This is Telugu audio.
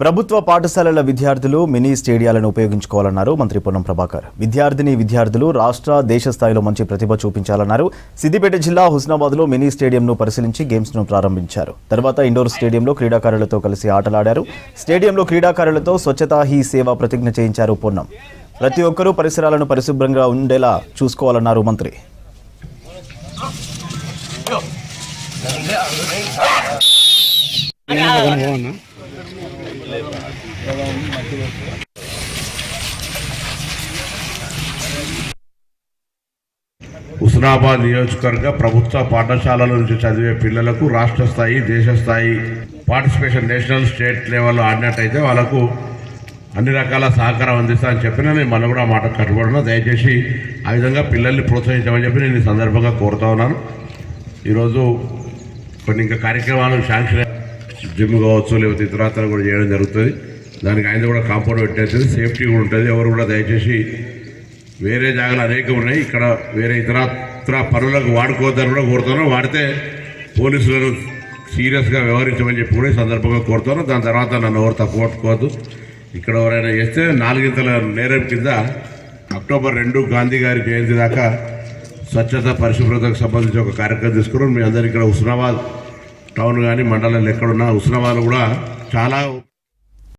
ప్రభుత్వ పాఠశాలల విద్యార్థులు మినీ స్టేడియాలను ఉపయోగించుకోవాలన్నారు మంత్రి పొన్నం ప్రభాకర్. విద్యార్థులు రాష్ట్ర దేశ స్థాయిలో మంచి ప్రతిభ చూపించాలన్నారు. సిద్దిపేట జిల్లా హుస్నాబాద్లో మినీ స్టేడియంను పరిశీలించి గేమ్స్ను ప్రారంభించారు. తర్వాత ఇండోర్ స్టేడియంలో క్రీడాకారులతో కలిసి ఆటలాడారు. స్టేడియంలో క్రీడాకారులతో స్వచ్ఛతా హీ సేవ ప్రతిజ్ఞ చేయించారు పొన్నం. ప్రతి ఒక్కరూ పరిసరాలను పరిశుభ్రంగా ఉండేలా చూసుకోవాలన్నారు మంత్రి. హుస్నాబాద్ నియోజకవర్గ ప్రభుత్వ పాఠశాలల నుంచి చదివే పిల్లలకు రాష్ట్ర స్థాయి దేశ స్థాయి పార్టిసిపేషన్ నేషనల్ స్టేట్ లెవెల్లో ఆడినట్టయితే వాళ్ళకు అన్ని రకాల సహకారం అందిస్తా అని చెప్పినా నేను మనం కూడా మాట కట్టుబడినా. దయచేసి ఆ విధంగా పిల్లల్ని ప్రోత్సహించమని చెప్పి నేను ఈ సందర్భంగా కోరుతా ఉన్నాను. ఈరోజు కొన్ని ఇంకా కార్యక్రమాలు శాంక్షన్ జిమ్ కావచ్చు, లేకపోతే ఇతరాతర కూడా చేయడం జరుగుతుంది. దానికి ఆయన కూడా కాంపౌండ్ పెట్టేది, సేఫ్టీ కూడా ఉంటుంది. ఎవరు కూడా దయచేసి వేరే జాగాలు అనేకం ఉన్నాయి, ఇక్కడ వేరే ఇతరత్ర పనులకు వాడుకోవద్దని కూడా కోరుతాను. వాడితే పోలీసులను సీరియస్గా వ్యవహరించమని చెప్పి కూడా ఈ సందర్భంగా కోరుతాను. దాని తర్వాత నన్ను ఎవరు తప్పు పట్టుకోవద్దు. ఇక్కడ ఎవరైనా చేస్తే 4 నేరం కింద అక్టోబర్ 2 గాంధీ గారి జయంతి దాకా స్వచ్ఛత పరిశుభ్రతకు సంబంధించి ఒక కార్యక్రమం తీసుకున్నాం. మీ అందరు ఇక్కడ హుస్నాబాద్ టౌన్ కానీ మండలాలు ఎక్కడున్నా హుస్నాబాద్ కూడా చాలా